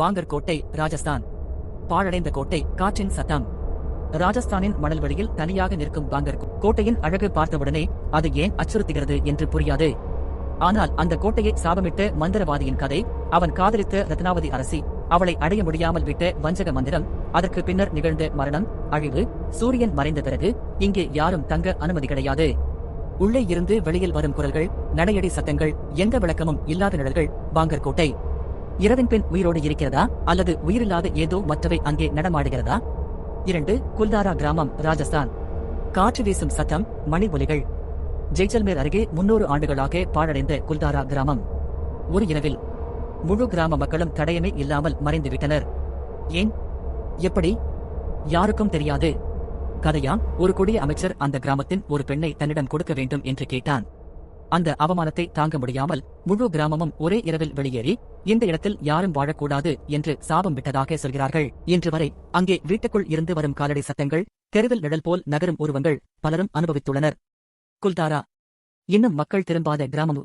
பாங்கர் கோட்டை, ராஜஸ்தான். பாழடைந்த கோட்டை, காற்றின் சத்தம். ராஜஸ்தானின் மணல்வெளியில் தனியாக நிற்கும் பாங்கர் கோட்டையின் அழகு பார்த்தவுடனே அது ஏன் அச்சுறுத்துகிறது என்று புரியாது. ஆனால் அந்த கோட்டையை சாபமிட்ட மந்திரவாதியின் கதை, அவன் காதலித்த ரத்னாவதி அரசி, அவளை அடைய முடியாமல் விட்ட வஞ்சக மந்திரம், அதற்கு பின்னர் நிகழ்ந்த மரணம், அழிவு, சூரியன் மறைந்த பிறகு இங்கே யாரும் தங்க அனுமதி கிடையாது. உள்ளே இருந்து வெளியில் வரும் குரல்கள், நடையடி சத்தங்கள், எந்த விளக்கமும் இல்லாத நிழல்கள். பாங்கர் கோட்டை இரவின் பின் உயிரோடு இருக்கிறதா, அல்லது உயிரில்லாத ஏதோ மற்றவை அங்கே நடமாடுகிறதா? 2. குல்தாரா கிராமம், ராஜஸ்தான். காற்று வீசும் சத்தம், மணி ஒலிகள். ஜெய்சல்மேர் அருகே 300 ஆண்டுகளாக பாழடைந்த குல்தாரா கிராமம். ஒரு இரவில் முழு கிராம மக்களும் தடயமே இல்லாமல் மறைந்துவிட்டனர். ஏன்? எப்படி? யாருக்கும் தெரியாது. கதையா? ஒரு கொடிய அமைச்சர் அந்த கிராமத்தின் ஒரு பெண்ணை தன்னிடம் கொடுக்க வேண்டும் என்று கேட்டான். அந்த அவமானத்தை தாங்க முடியாமல் முழு கிராமமும் ஒரே இரவில் வெளியேறி, இந்த இடத்தில் யாரும் வாழக்கூடாது என்று சாபம் விட்டதாக சொல்கிறார்கள். இன்று வரை அங்கே வீட்டுக்குள் இருந்து வரும் காலடி சத்தங்கள், தெருவில் நிழல் போல் நகரும் உருவங்கள், பலரும் அனுபவித்துள்ளனர். குல்தாரா இன்னும் மக்கள் திரும்பாத கிராமம்.